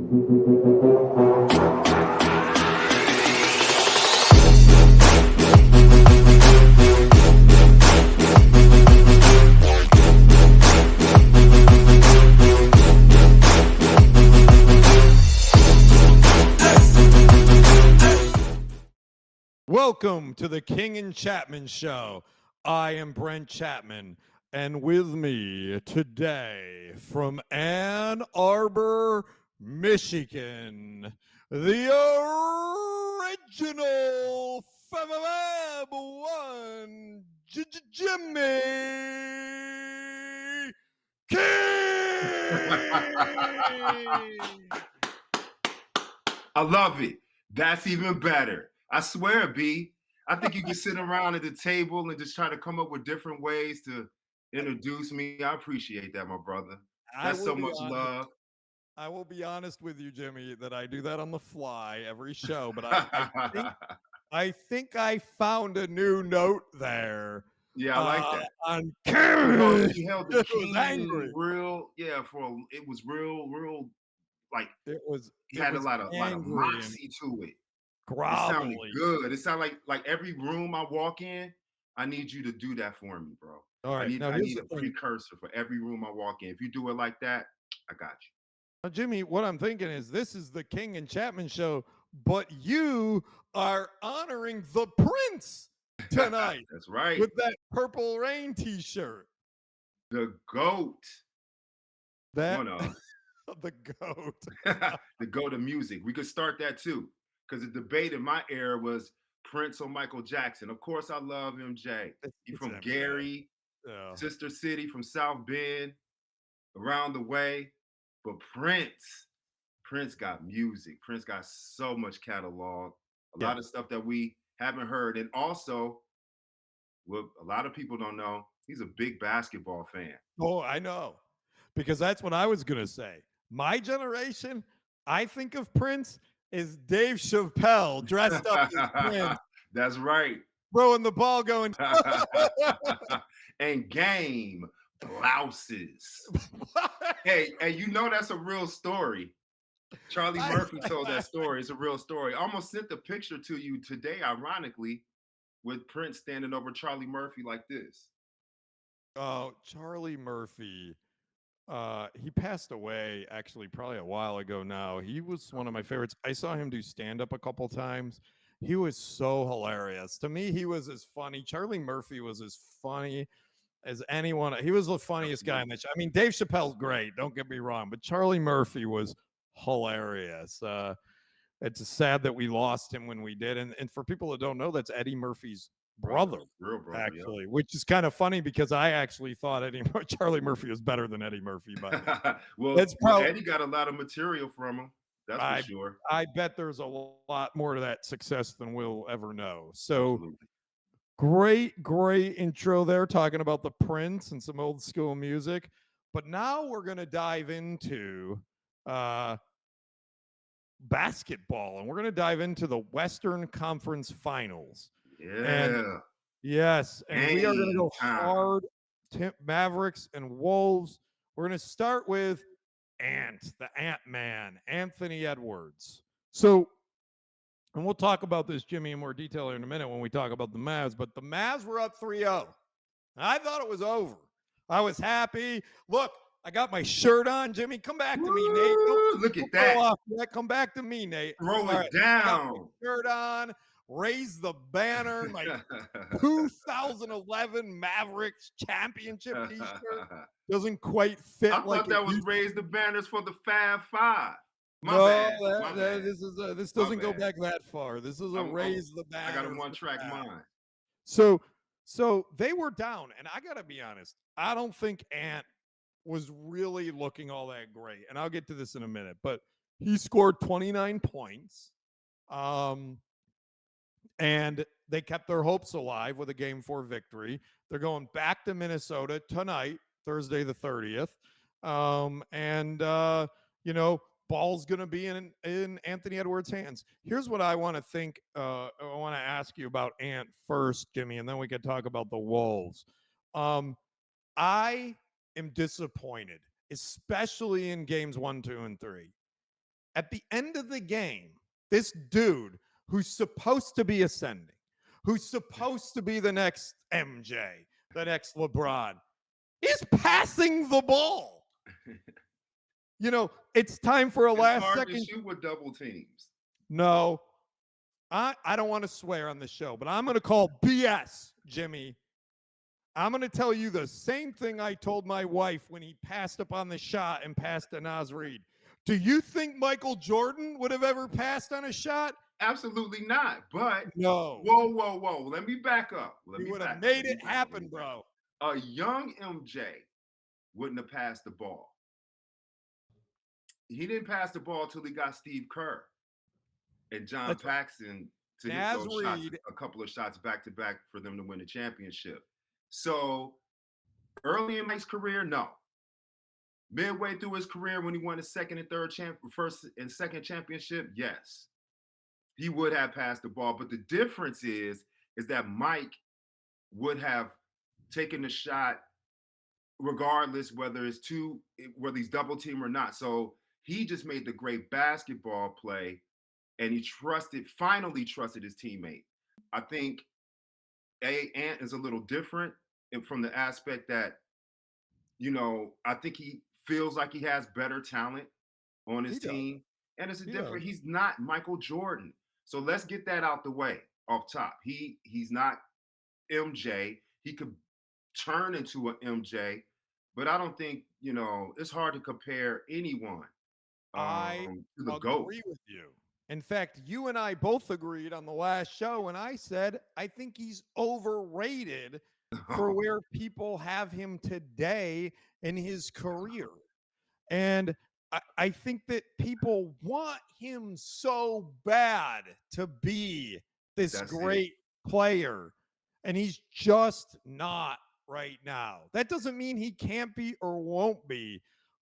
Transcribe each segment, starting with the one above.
Welcome to the King and Chapman Show. I am Brent Chapman, and with me today from Ann Arbor, Michigan, the original Fab One, Jimmy King. I love it. That's even better. I swear, B. I think you can sit around at the table and just try to come up with different ways to introduce me. I appreciate that, my brother. That's so much love. I will be honest with you, Jimmy, that I do that on the fly every show, but I think I found a new note there. Yeah, I like that. On camera, he held the king angry. real. Yeah, it was real. Like he had a lot of moxie to it. Grovelly. It sounded good. It sounded like every room I walk in, I need you to do that for me, bro. All right, I need a precursor for every room I walk in. If you do it like that, I got you. Now, Jimmy, what I'm thinking is this is the King and Chapman Show, but you are honoring the Prince tonight. That's right. With that Purple Rain t-shirt. The GOAT. The GOAT. The GOAT of music. We could start that too. Because the debate in my era was Prince or Michael Jackson. Of course, I love MJ. He's from Gary, Sister City, from South Bend, around the way. But Prince got music. Prince got so much catalog. A lot of stuff that we haven't heard. And also, what a lot of people don't know, he's a big basketball fan. Oh, I know. Because that's what I was going to say. My generation, I think of Prince is Dave Chappelle dressed up as Prince. That's right. Throwing the ball going. And game blouses. Hey, you know that's a real story. Charlie Murphy told that story. It's a real story. I almost sent the picture to you today, ironically, with Prince standing over Charlie Murphy like this. Oh, Charlie Murphy. He passed away actually probably a while ago now. He was one of my favorites. I saw him do stand-up a couple times. He was so hilarious. To me, he was as funny. Charlie Murphy was as funny as anyone. He was the funniest guy in the show. I mean, Dave Chappelle's great, don't get me wrong, but Charlie Murphy was hilarious. It's sad that we lost him when we did. And for people that don't know, that's Eddie Murphy's brother, real brother, actually, which is kind of funny because I actually thought Charlie Murphy was better than Eddie Murphy. But Eddie got a lot of material from him. That's for sure. I bet there's a lot more to that success than we'll ever know. So great intro there, talking about the Prince and some old school music. But now we're going to dive into basketball, and we're going to dive into the Western Conference Finals. And we are going to go hard. Mavericks and Wolves. We're going to start with the Ant-Man, Anthony Edwards. So, and we'll talk about this, Jimmy, in more detail in a minute when we talk about the Mavs, but the Mavs were up 3-0. I thought it was over. I was happy. Look, I got my shirt on, Jimmy. Come back to me, Nate. Look at that. Come back to me, Nate. Throw it down. I got my shirt on. Raise the banner, my 2011 Mavericks championship t-shirt doesn't quite fit. I thought that was raise the banners for the Fab Five. This doesn't go back that far. This is a raise the banner. I got a one-track mind. So they were down, and I got to be honest, I don't think Ant was really looking all that great, and I'll get to this in a minute, but he scored 29 points. And they kept their hopes alive with a Game 4 victory. They're going back to Minnesota tonight, Thursday the 30th. Ball's going to be in Anthony Edwards' hands. Here's what I want to think. I want to ask you about Ant first, Jimmy, and then we can talk about the Wolves. I am disappointed, especially in games 1, 2, and 3. at the end of the game, this dude who's supposed to be ascending, who's supposed to be the next MJ, the next LeBron, is passing the ball. You know, it's time for a it's last hard second. to shoot with double teams. No, I don't want to swear on the show, but I'm going to call BS, Jimmy. I'm going to tell you the same thing I told my wife when he passed up on the shot and passed to Naz Reid. Do you think Michael Jordan would have ever passed on a shot? Absolutely not. But no. Whoa. Let me back up. He would have made it happen, bro. A young MJ wouldn't have passed the ball. He didn't pass the ball till he got Steve Kerr and John Paxson to hit those shots, a couple of shots back to back for them to win the championship. So early in Mike's career, no. Midway through his career, when he won the first and second championship, yes, he would have passed the ball. But the difference is that Mike would have taken the shot regardless whether he's double team or not. So he just made the great basketball play, and he finally trusted his teammate. I think Ant is a little different from the aspect that, I think he feels like he has better talent on his team. And it's different. He's not Michael Jordan. So let's get that out the way off top. He's not MJ. He could turn into an MJ, but I don't think, it's hard to compare anyone I to the agree GOAT. with you. In fact, you and I both agreed on the last show, and I said, I think he's overrated for where people have him today in his career. And I think that people want him so bad to be this great player, and he's just not right now. That doesn't mean he can't be or won't be,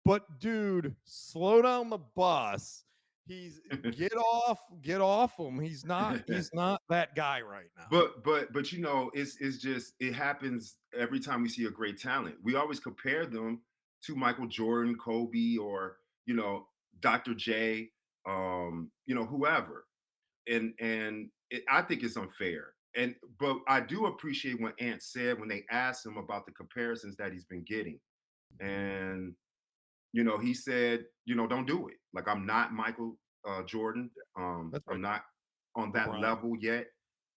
but dude, slow down the bus. He's get off him. He's not that guy right now. But it's just, it happens every time we see a great talent. We always compare them to Michael Jordan, Kobe, or Dr. J, whoever. And I think it's unfair. But I do appreciate what Ant said when they asked him about the comparisons that he's been getting. And he said, don't do it. Like, I'm not Michael Jordan. I'm not on that level yet.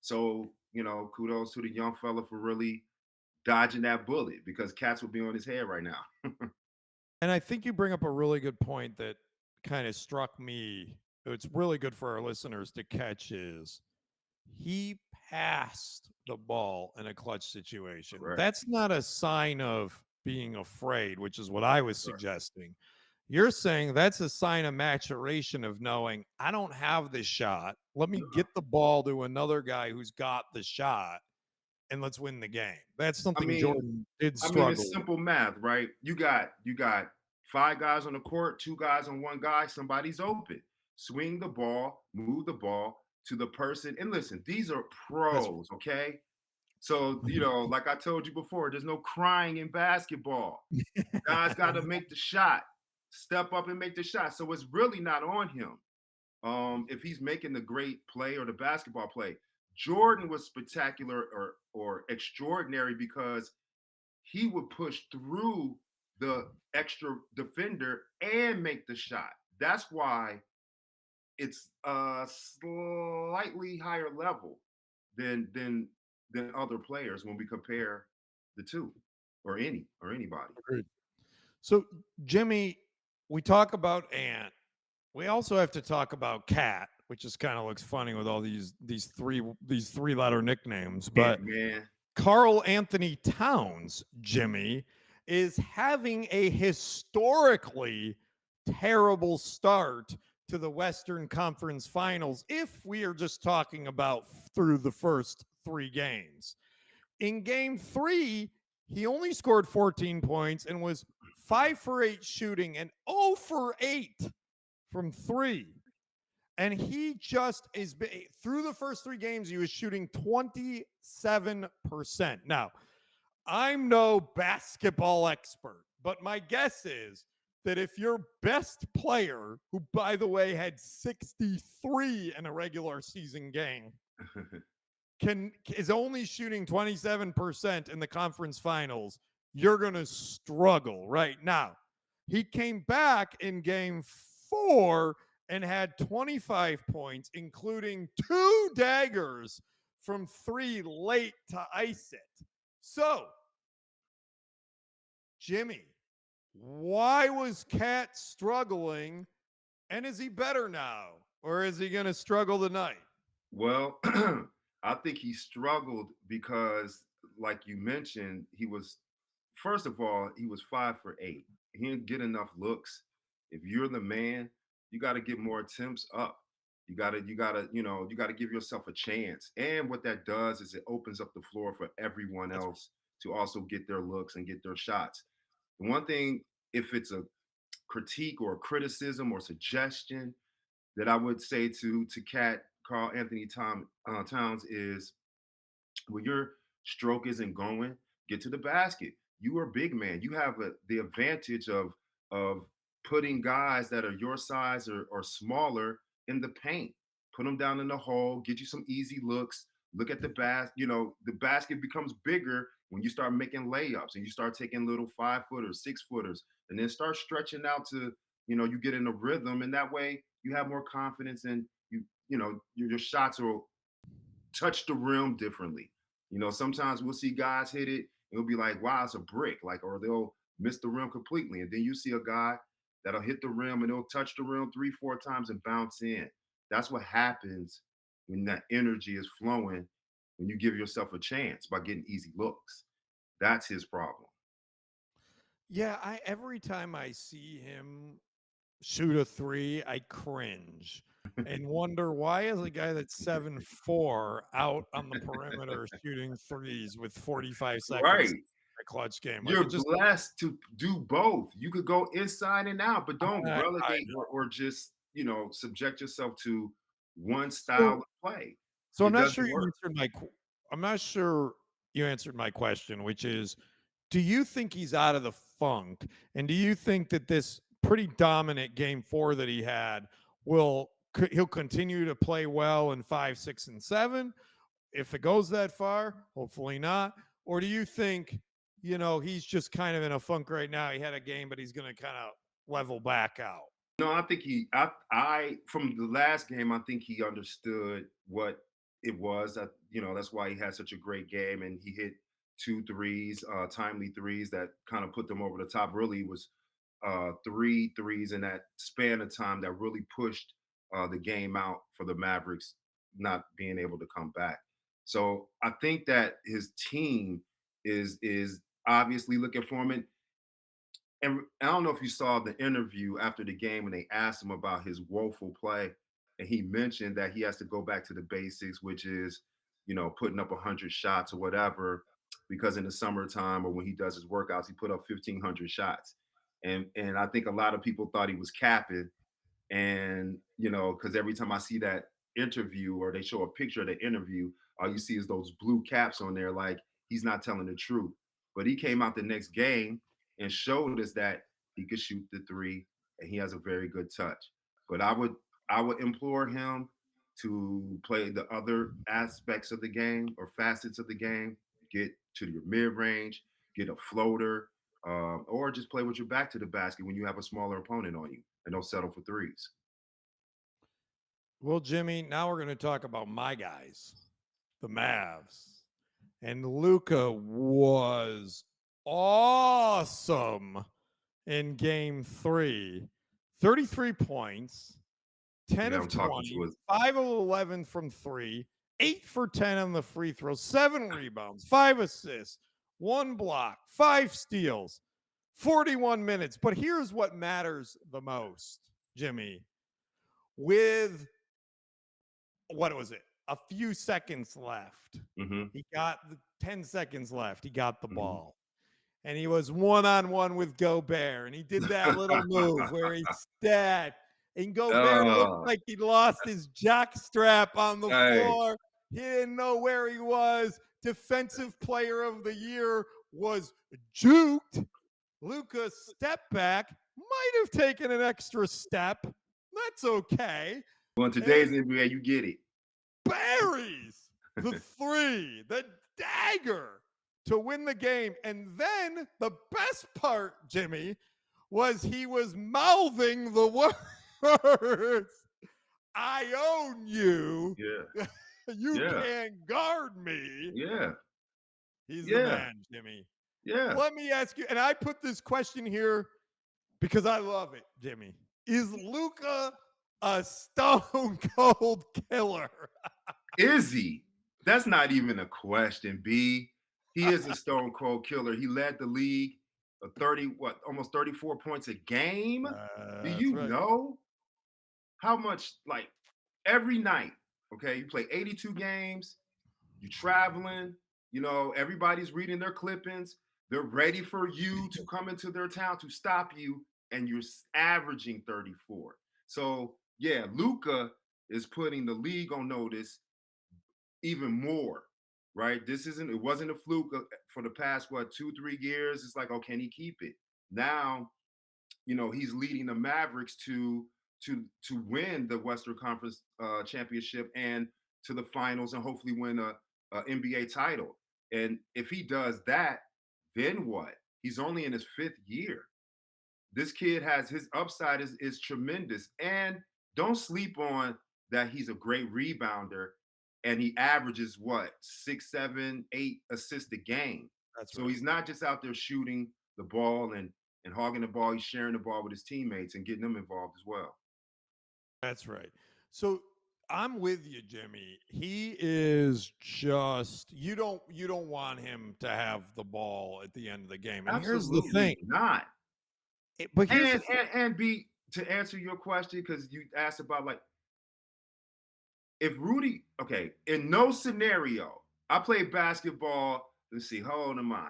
So, kudos to the young fella for really dodging that bullet, because cats would be on his head right now. And I think you bring up a really good point that kind of struck me. It's really good for our listeners to catch is he passed the ball in a clutch situation. Right. That's not a sign of being afraid, which is what I was suggesting. You're saying that's a sign of maturation, of knowing I don't have this shot. Let me get the ball to another guy who's got the shot, and let's win the game. That's something Jordan did struggle. It's simple math, right? You got 5 guys on the court, 2 guys on 1 guy. Somebody's open. Swing the ball, move the ball to the person. And listen, these are pros, okay? So, like I told you before, there's no crying in basketball. Guys got to make the shot, step up and make the shot. So it's really not on him if he's making the great play or the basketball play. Jordan was spectacular or extraordinary because he would push through the extra defender and make the shot. That's why it's a slightly higher level than other players when we compare the two, or anybody. Agreed. So, Jimmy, we talk about Ant. We also have to talk about Cat, which just kind of looks funny with all these 3-letter nicknames. But Karl Anthony Towns, Jimmy, is having a historically terrible start to the Western Conference Finals, if we are just talking about through the first 3 games. In game 3, he only scored 14 points and was 5 for 8 shooting and 0 for 8 from 3. And he just is, through the first 3 games, he was shooting 27%. Now, I'm no basketball expert, but my guess is that if your best player, who, by the way, had 63 in a regular season game, is only shooting 27% in the conference finals, you're going to struggle right now. He came back in game 4 and had 25 points, including 2 daggers from 3 late to ice it. So, Jimmy, why was Cat struggling, and is he better now, or is he going to struggle tonight? Well, I think he struggled because, like you mentioned, he was, first of all, he was 5 for 8. He didn't get enough looks. If you're the man, you got to get more attempts up. You got to give yourself a chance. And what that does is it opens up the floor for everyone else to also get their looks and get their shots. The one thing, if it's a critique or a criticism or suggestion that I would say to Cat Carl Anthony Towns is, when your stroke isn't going, get to the basket. You are a big man. You have the advantage of putting guys that are your size or smaller in the paint. Put them down in the hole. Get you some easy looks. Look at the basket. The basket becomes bigger when you start making layups and you start taking little 5-footers, 6-footers, and then start stretching out to, you get in a rhythm, and that way you have more confidence and your shots will touch the rim differently. Sometimes we'll see guys hit it, and it'll be like, wow, it's a brick, like, or they'll miss the rim completely. And then you see a guy that'll hit the rim and it'll touch the rim 3-4 times and bounce in. That's what happens when that energy is flowing, when you give yourself a chance by getting easy looks. That's his problem. Yeah, every time I see him shoot a 3, I cringe and wonder, why is a guy that's 7'4" out on the perimeter shooting threes with 45 seconds Right. a clutch game? You're blessed to do both. You could go inside and out, but don't relegate or just, subject yourself to one style of play. So I'm not sure you answered my question, which is, do you think he's out of the funk? And do you think that this pretty dominant game 4 that he had he'll continue to play well in 5, 6, and 7? If it goes that far, hopefully not. Or do you think, he's just kind of in a funk right now? He had a game, but he's going to kind of level back out. No, I think from the last game, I think he understood what it was. That's why he had such a great game, and he hit 2 threes, timely threes that kind of put them over the top. Really, it was 3 threes in that span of time that really pushed the game out for the Mavericks not being able to come back. So I think that his team is obviously looking for him. And I don't know if you saw the interview after the game when they asked him about his woeful play, and he mentioned that he has to go back to the basics, which is, putting up 100 shots or whatever, because in the summertime or when he does his workouts, he put up 1,500 shots. And I think a lot of people thought he was capping. And, because every time I see that interview or they show a picture of the interview, all you see is those blue caps on there, like he's not telling the truth. But he came out the next game and showed us that he could shoot the 3 and he has a very good touch. But I would implore him to play the other aspects of the game or facets of the game, get to your mid-range, get a floater, or just play with your back to the basket when you have a smaller opponent on you, and don't settle for threes. Well, Jimmy, now we're going to talk about my guys, the Mavs. And Luka was awesome in game 3. 33 points, 10 of 20, 5 of 11 from 3, 8 for 10 on the free throw, 7 rebounds, 5 assists, 1 block, 5 steals, 41 minutes. But here's what matters the most, Jimmy. With, what was it, a few seconds left. Mm-hmm. He got 10 seconds left. He got the ball. And he was one-on-one with Gobert. And he did that little move where he stepped. And Gobert looked like he lost his jock strap on the floor. He didn't know where he was. Defensive player of the year was juked. Luka stepped back, might have taken an extra step. That's okay. Well, in today's NBA, you get it. Buries the three, the dagger to win the game. And then the best part, Jimmy, was he was mouthing the words, I own you. Yeah. You can't guard me. Yeah. He's the man, Jimmy. Yeah. Let me ask you, and I put this question here because I love it, Jimmy. Is Luka a stone cold killer? Is he? That's not even a question, B. He is a stone cold killer. He led the league almost 34 points a game. Do you know how much, like, every night, okay, you play 82 games, you're traveling, everybody's reading their clippings. They're ready for you to come into their town to stop you, and you're averaging 34. So, yeah, Luka is putting the league on notice even more, right? It wasn't a fluke for the past, 2-3 years. It's like, oh, can he keep it? Now, he's leading the Mavericks to win the Western Conference championship and to the finals, and hopefully win a NBA title. And if he does that, then what? He's only in his 5th year. This kid has his upside is tremendous. And don't sleep on that he's a great rebounder, and he averages 6, 7, 8 assists a game. So he's not just out there shooting the ball and hogging the ball. He's sharing the ball with his teammates and getting them involved as well. That's right. So I'm with you, Jimmy. He is just you don't want him to have the ball at the end of the game. And Absolutely here's the thing. Not. But here's and B, to answer your question, because you asked about, like, if Rudy, okay, in no scenario, I played basketball, let's see, how old am I?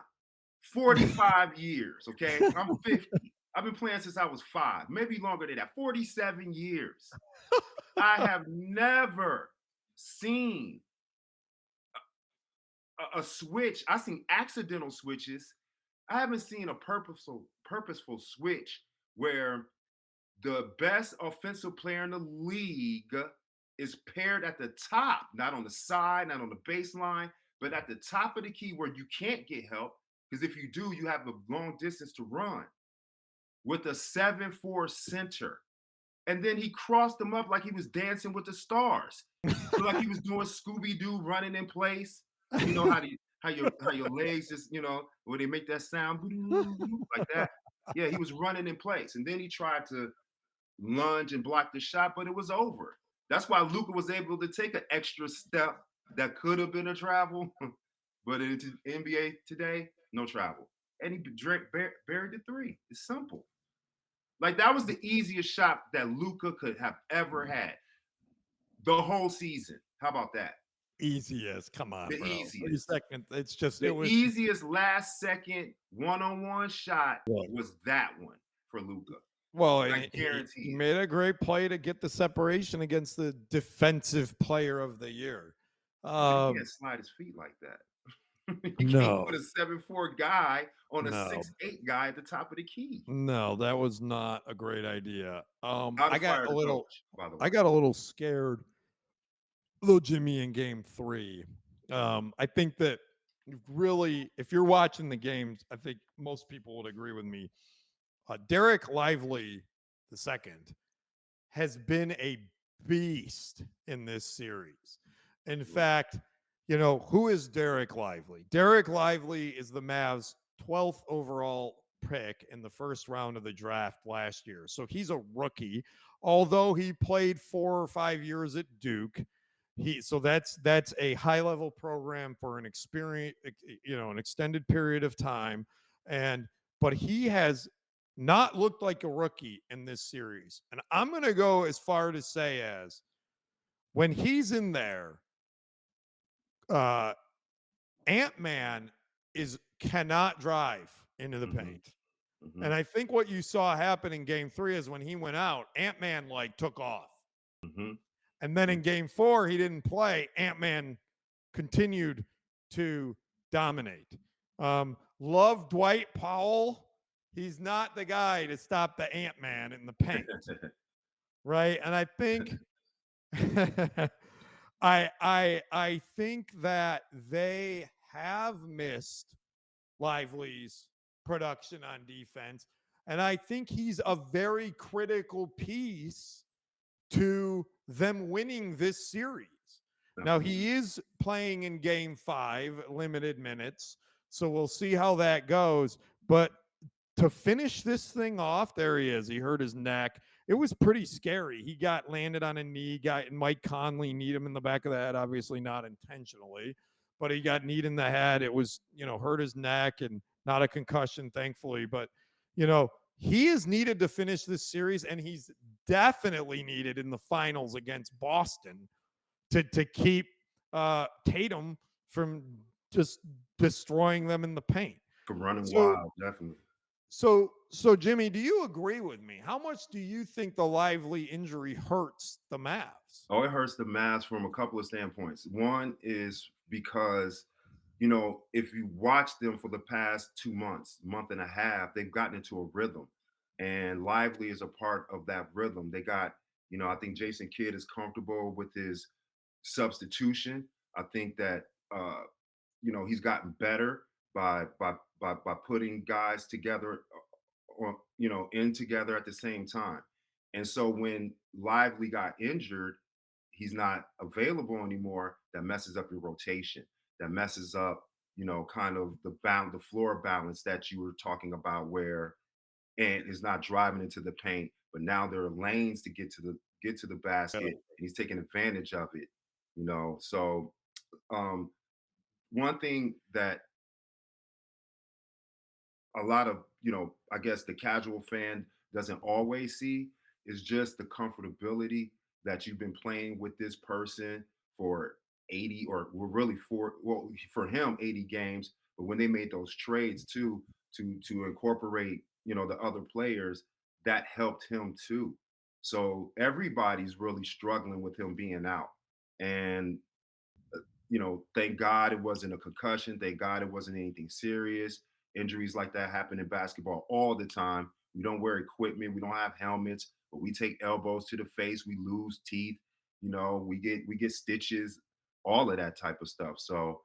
45 years, okay? I'm 50. I've been playing since I was 5, maybe longer than that, 47 years. I have never seen a switch. I've seen accidental switches. I haven't seen a purposeful switch where the best offensive player in the league is paired at the top, not on the side, not on the baseline, but at the top of the key where you can't get help, because if you do, you have a long distance to run, with a 7'4" center. And then he crossed them up like he was dancing with the stars. Like he was doing Scooby-Doo, running in place. You know how your legs just, where they make that sound like that. Yeah, he was running in place. And then he tried to lunge and block the shot, but it was over. That's why Luka was able to take an extra step that could have been a travel, but in NBA today, no travel. And he buried the three. It's simple. Like, that was the easiest shot that Luka could have ever had the whole season. How about that? Easiest. Come on, the bro. Easiest. Second. It's just the easiest last second one-on-one shot was that one for Luka. Well, I guarantee he made a great play to get the separation against the defensive player of the year. He can't slide his feet like that. You can't put a 7'4" guy on a 6'8" guy at the top of the key. No, that was not a great idea. I got a little, by the way. I got a little scared, little Jimmy, in game 3. I think that really, if you're watching the games, I think most people would agree with me. Derek Lively II has been a beast in this series. In fact, who is Derek Lively? Derek Lively is the Mavs' 12th overall pick in the first round of the draft last year. So he's a rookie, although he played 4 or 5 years at Duke. So that's a high-level program for an experience, an extended period of time. But he has not looked like a rookie in this series. And I'm going to go as far to say as when he's in there, Ant-Man cannot drive into the paint. Mm-hmm. And I think what you saw happen in game 3 is when he went out, Ant-Man took off. Mm-hmm. And then in game 4, he didn't play. Ant-Man continued to dominate. Love Dwight Powell He's not the guy to stop the Ant-Man in the paint, right? And I think I think that they have missed Lively's production on defense, and I think he's a very critical piece to them winning this series. Now, he is playing in game 5, limited minutes, so we'll see how that goes. But to finish this thing off, there he is. He hurt his neck. It was pretty scary. He got landed on a knee. Mike Conley kneed him in the back of the head, obviously not intentionally, but he got kneed in the head. It was, hurt his neck and not a concussion, thankfully. But, he is needed to finish this series, and he's definitely needed in the finals against Boston to keep Tatum from just destroying them in the paint. From running wild, definitely. So Jimmy, do you agree with me? How much do you think the Lively injury hurts the Mavs? Oh, it hurts the Mavs from a couple of standpoints. One is because, if you watch them for the past 2 months, month and a half, they've gotten into a rhythm. And Lively is a part of that rhythm. They got, I think Jason Kidd is comfortable with his substitution. I think that he's gotten better by putting guys together or in together at the same time. And so when Lively got injured, he's not available anymore. That messes up your rotation. That messes up, kind of the floor balance that you were talking about, where Ant is not driving into the paint, but now there are lanes to get to the basket, and he's taking advantage of it. So one thing that a lot of, I guess the casual fan doesn't always see is just the comfortability that you've been playing with this person for 80, or we're really for him 80 games. But when they made those trades too, to incorporate, the other players, that helped him too. So everybody's really struggling with him being out. And thank God it wasn't a concussion. Thank God it wasn't anything serious. Injuries like that happen in basketball all the time. We don't wear equipment. We don't have helmets, but we take elbows to the face. We lose teeth. We get stitches, all of that type of stuff. So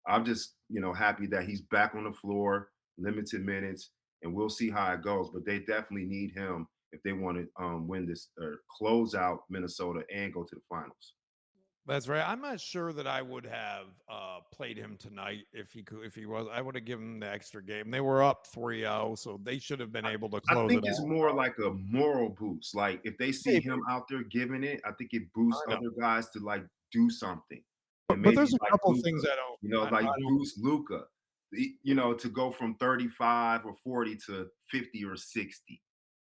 I'm just, happy that he's back on the floor, limited minutes, and we'll see how it goes. But they definitely need him if they want to win this or close out Minnesota and go to the finals. That's right. I'm not sure that I would have played him tonight if he was. I would have given him the extra game. They were up 3-0, so they should have been able to close it. I think it's more like a moral boost. Like if they see him out there giving it, I think it boosts other guys to like do something. And but there's a couple things I don't, boost Luka, to go from 35 or 40 to 50 or 60.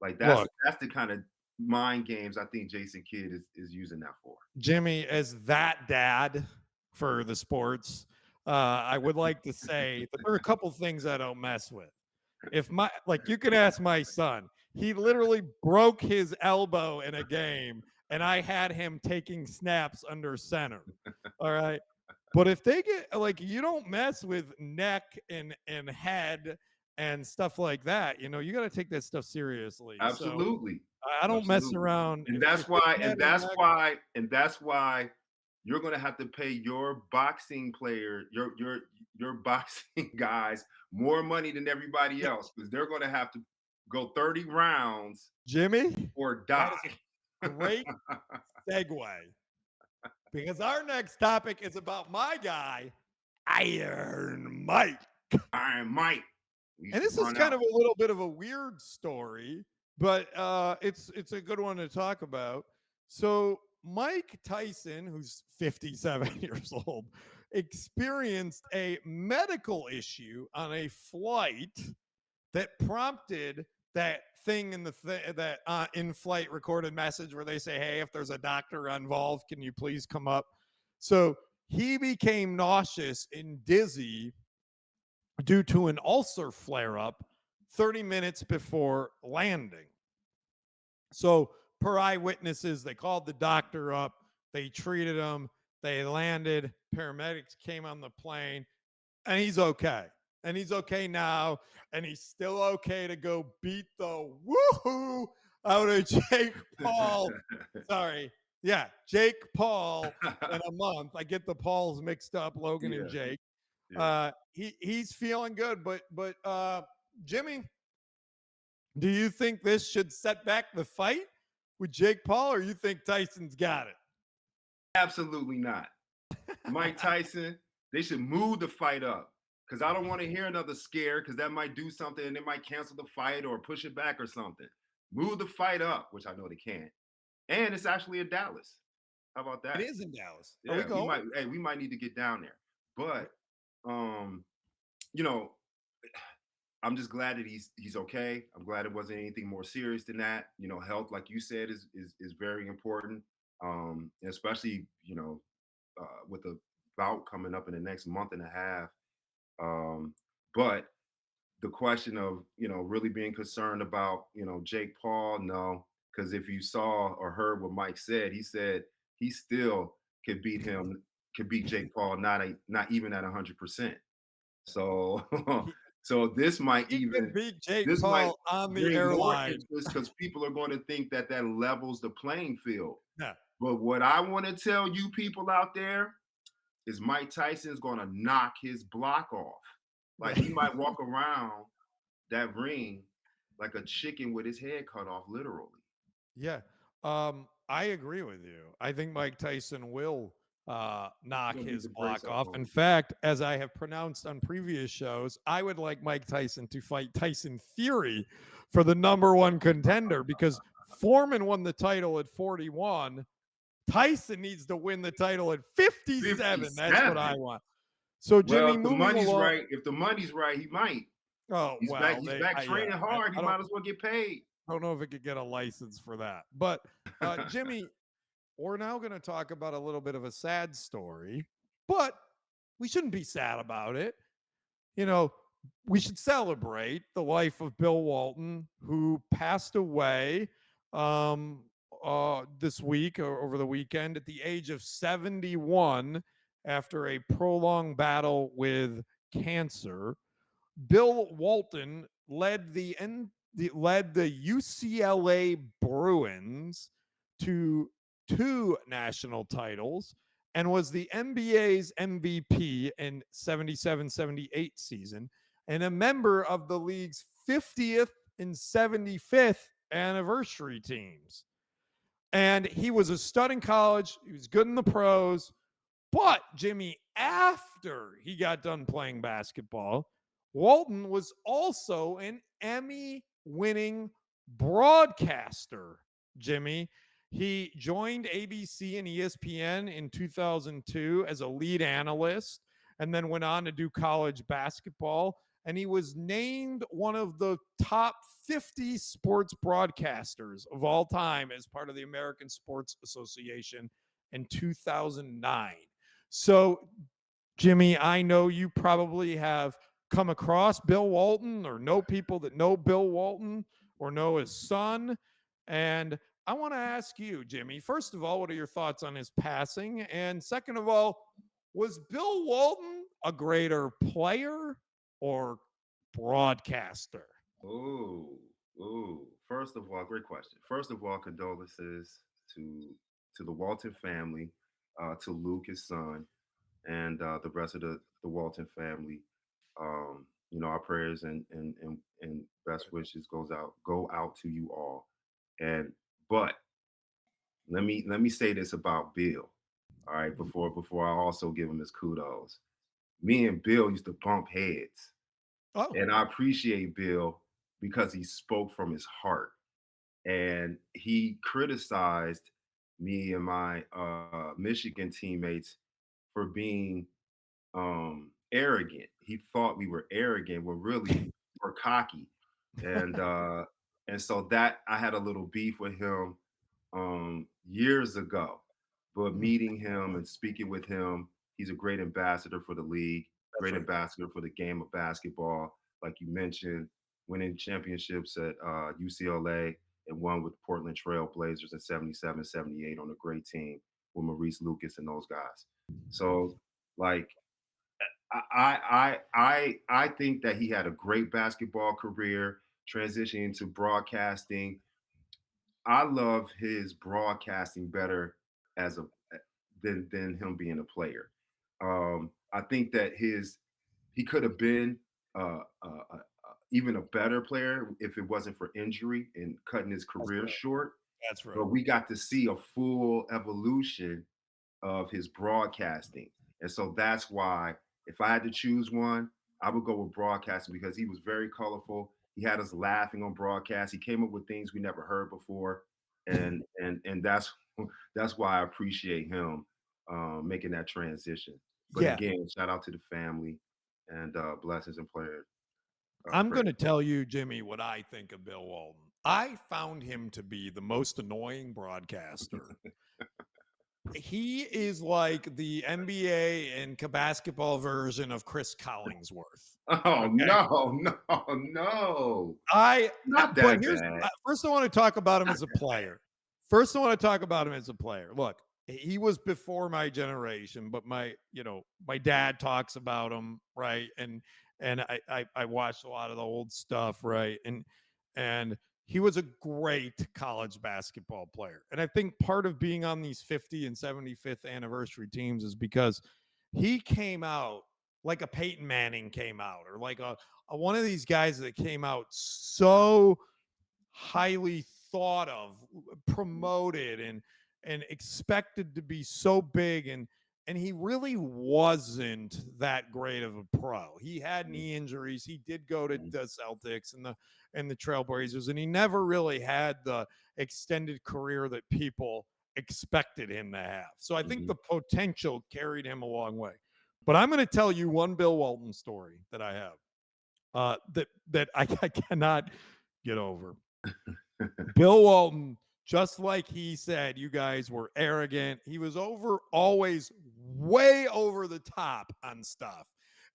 Like that's the kind of mind games I think Jason Kidd is using that for. Jimmy, as that dad for the sports, I would like to say that there are a couple things I don't mess with. If you can ask my son, he literally broke his elbow in a game, and I had him taking snaps under center. All right. But if they get you don't mess with neck and head and stuff like that, you got to take that stuff seriously. Absolutely. So, I don't mess around. And that's why you're going to have to pay your boxing player, your boxing guys more money than everybody else, because they're going to have to go 30 rounds, Jimmy, or die. Great segue, because our next topic is about my guy, Iron Mike. Iron Mike. And this is kind of a little bit of a weird story, but it's a good one to talk about. So Mike Tyson, who's 57 years old, experienced a medical issue on a flight that prompted that thing in that in-flight recorded message where they say, "Hey, if there's a doctor involved, can you please come up?" So he became nauseous and dizzy due to an ulcer flare-up 30 minutes before landing. So per eyewitnesses, they called the doctor up, they treated him, they landed, paramedics came on the plane, and he's okay. and he's okay now, and he's still okay to go beat the woohoo out of Jake Paul. Sorry. Yeah, Jake Paul in a month. I get the Pauls mixed up, Logan and Jake. He's feeling good, but Jimmy, do you think this should set back the fight with Jake Paul, or you think Tyson's got it? Absolutely not. Mike Tyson, they should move the fight up because I don't want to hear another scare because that might do something and they might cancel the fight or push it back or something. Move the fight up, which I know they can't. And it's actually in Dallas. How about that? It is in Dallas. Are Yeah, we going? might. Hey, we might need to get down there. But, um, you know, I'm just glad that he's okay. I'm glad it wasn't anything more serious than that. You know, health, like you said, is very important. Especially with the bout coming up in the next month and a half. But the question of really being concerned about Jake Paul, no, because if you saw or heard what Mike said, he said he still could beat him, could beat Jake Paul, not even at 100%. So so this might He even can beat Jake this might Paul on the bring more airline. interest because people are going to think that levels the playing field. Yeah. But what I want to tell you people out there is Mike Tyson's going to knock his block off. Like he might walk around that ring like a chicken with his head cut off, literally. Yeah. I agree with you. I think Mike Tyson will knock his block off. In fact, as I have pronounced on previous shows, I would like Mike Tyson to fight Tyson Fury for the #1 contender because Foreman won the title at 41. Tyson needs to win the title at 57. That's what I want. So Jimmy, if the moving money's along, right, if the money's right, he might. Oh he's well, back training hard. He might as well get paid. I don't know if it could get a license for that. But Jimmy, we're now going to talk about a little bit of a sad story, but we shouldn't be sad about it. You know, we should celebrate the life of Bill Walton, who passed away this week or over the weekend at the age of 71 after a prolonged battle with cancer. Bill Walton led the UCLA Bruins to 2 national titles and was the NBA's MVP in 77-78 season and a member of the league's 50th and 75th anniversary teams. And he was a stud in college. He was good in the pros. But Jimmy, after he got done playing basketball, Walton was also an Emmy-winning broadcaster, Jimmy. He joined ABC and ESPN in 2002 as a lead analyst and then went on to do college basketball. And he was named one of the top 50 sports broadcasters of all time as part of the American Sports Association in 2009. So, Jimmy, I know you probably have come across Bill Walton or know people that know Bill Walton or know his son. And I want to ask you, Jimmy, first of all, what are your thoughts on his passing? And second of all, was Bill Walton a greater player or broadcaster? Oh, First of all, great question. First of all, condolences to the Walton family, to Luke, his son, and the rest of the Walton family. Our prayers and best wishes go out to you all. And but let me say this about Bill. All right, before I also give him his kudos. Me and Bill used to bump heads. Oh. And I appreciate Bill because he spoke from his heart. And he criticized me and my Michigan teammates for being arrogant. He thought we were arrogant when really we're cocky. And and so that I had a little beef with him years ago. But meeting him and speaking with him, he's a great ambassador for the league, great ambassador for the game of basketball. Like you mentioned, winning championships at UCLA and won with the Portland Trail Blazers in 77, 78 on a great team with Maurice Lucas and those guys. So, like, I think that he had a great basketball career, transitioning to broadcasting. I love his broadcasting better as a than him being a player. I think that he could have been even a better player if it wasn't for injury and cutting his That's career right. short. That's right. But we got to see a full evolution of his broadcasting. And so that's why if I had to choose one, I would go with broadcasting because he was very colorful. He had us laughing on broadcast. He came up with things we never heard before. And that's why I appreciate him making that transition. But Yeah. again, shout out to the family and blessings and prayer. I'm Prayer. going to tell you, Jimmy, what I think of Bill Walton. I found him to be the most annoying broadcaster. He is like the NBA and basketball version of Chris Collingsworth. Oh Okay. no. I Not but that here's bad. first I want to talk about him Not as a that bad. player. First I want to talk about him as a player. Look, he was before my generation, but my dad talks about him, right? And I watched a lot of the old stuff, right? And he was a great college basketball player. And I think part of being on these 50 and 75th anniversary teams is because he came out like a Peyton Manning came out, or like a one of these guys that came out so highly thought of, promoted, and expected to be so big, and he really wasn't that great of a pro. He had knee injuries. He did go to the Celtics and the Trailblazers, and he never really had the extended career that people expected him to have. So I think the potential carried him a long way. But I'm going to tell you one Bill Walton story that I have that I cannot get over. Bill Walton, just like he said, you guys were arrogant. He was always way over the top on stuff.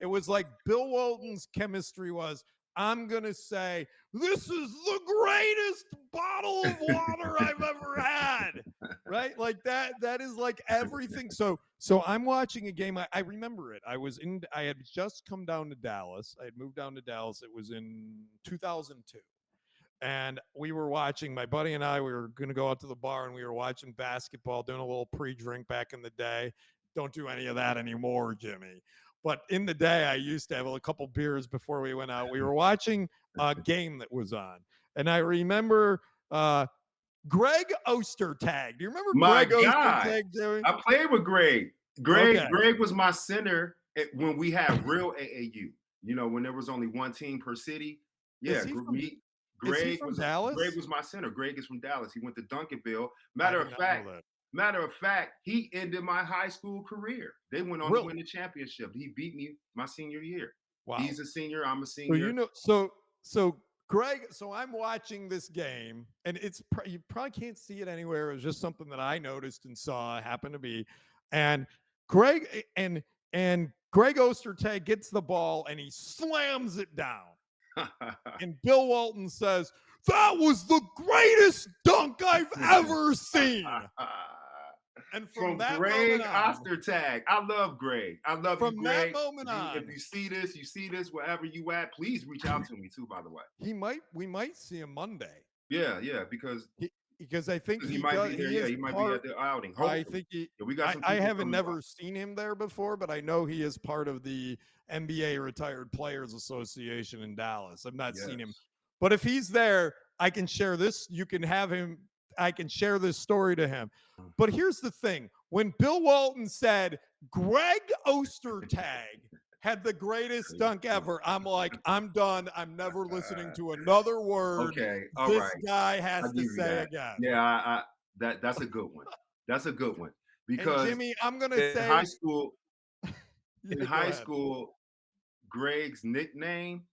It was like Bill Walton's chemistry was, I'm going to say, this is the greatest bottle of water I've ever had. Right? Like that is like everything. So I'm watching a game. I remember it. I had just come down to Dallas. I had moved down to Dallas. It was in 2002. And we were watching, my buddy and I, we were going to go out to the bar and we were watching basketball, doing a little pre-drink back in the day. Don't do any of that anymore, Jimmy. But in the day, I used to have a couple beers before we went out. We were watching a game that was on. And I remember Greg Ostertag. Do you remember My Greg God. Ostertag, Jimmy? I played with Greg. Okay. Greg was my center when we had real AAU. You know, when there was only one team per city. Yeah, Is he from Dallas? Greg was my center. Greg is from Dallas. He went to Duncanville. I did not know that. Matter of fact, he ended my high school career. They went on to win the championship. He beat me my senior year. Wow. He's a senior. I'm a So senior. so Greg, so I'm watching this game, and you probably can't see it anywhere. It was just something that I noticed and saw happen to be, and Greg Greg Ostertag gets the ball and he slams it down, and Bill Walton says, "That was the greatest dunk I've ever seen." And from that Greg moment on, Ostertag, I love Greg. I love you, Greg. That moment If you see this, wherever you at, please reach out to me too. By the way, we might see him Monday. Yeah, because I think he might be there. Yeah, he might be at the outing. Hopefully. I think we got some. I haven't never seen him there before, but I know he is part of the NBA Retired Players Association in Dallas. I've not seen him, but if he's there, I can share this. You can have him. I can share this story to him. But here's the thing: when Bill Walton said Greg Ostertag had the greatest dunk ever, I'm like, I'm done. I'm never listening to another word guy has to say again. Yeah, that's a good one. That's a good one. Because and Jimmy, I'm gonna say high school. In high school, Greg's nickname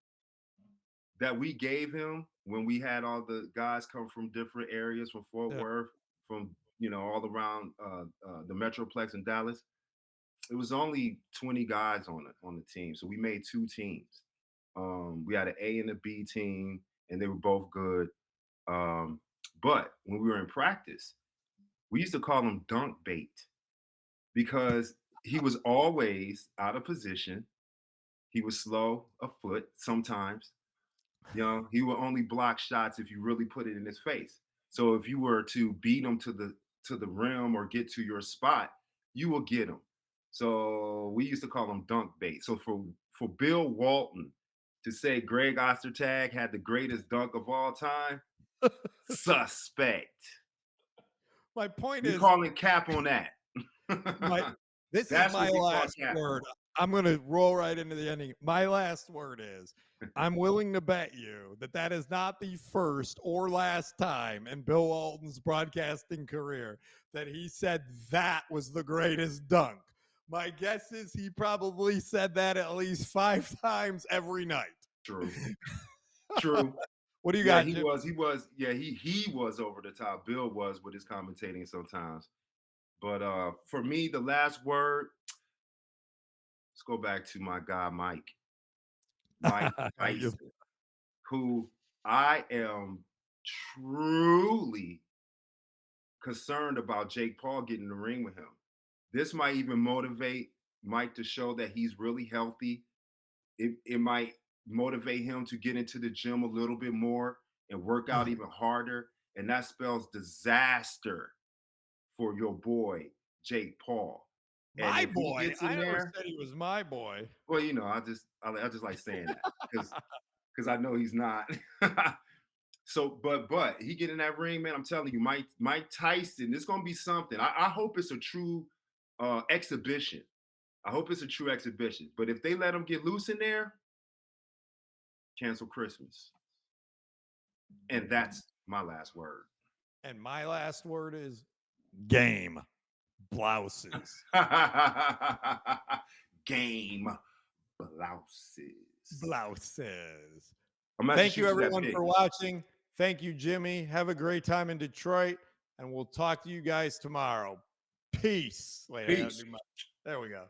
that we gave him when we had all the guys come from different areas, from Fort Worth, from all around the Metroplex in Dallas. It was only 20 guys on the team, so we made two teams. We had an A and a B team, and they were both good. But when we were in practice, we used to call him dunk bait because he was always out of position. He was slow of foot sometimes. You know, he would only block shots if you really put it in his face. So if you were to beat him to the rim or get to your spot, you will get him. So we used to call him dunk bait. So for Bill Walton to say Greg Ostertag had the greatest dunk of all time, suspect. My point We're is, calling cap on that. this is That's my what we call last cap. word. I'm going to roll right into the ending. My last word is, I'm willing to bet you that is not the first or last time in Bill Walton's broadcasting career that he said that was the greatest dunk. My guess is he probably said that at least 5 times every night. True. True. What do you Yeah, got? he was over the top. Bill was with his commentating sometimes. But for me, the last word, let's go back to my guy Mike Tyson, who I am truly concerned about Jake Paul getting in the ring with him. This might even motivate Mike to show that he's really healthy. It might motivate him to get into the gym a little bit more and work out even harder. And that spells disaster for your boy, Jake Paul. And My if he boy? gets in I never there, said he was my boy. well, you know, I just like saying that because I know he's not. So, but he get in that ring, man. I'm telling you, Mike Tyson. It's gonna be something. I hope it's a true exhibition. I hope it's a true exhibition. But if they let him get loose in there, cancel Christmas. And that's my last word. And my last word is game. Blouses. Game blouses. Blouses. I'm Thank you, everyone, for watching. Thank you, Jimmy. Have a great time in Detroit, and we'll talk to you guys tomorrow. Peace. Wait, Peace. there we go.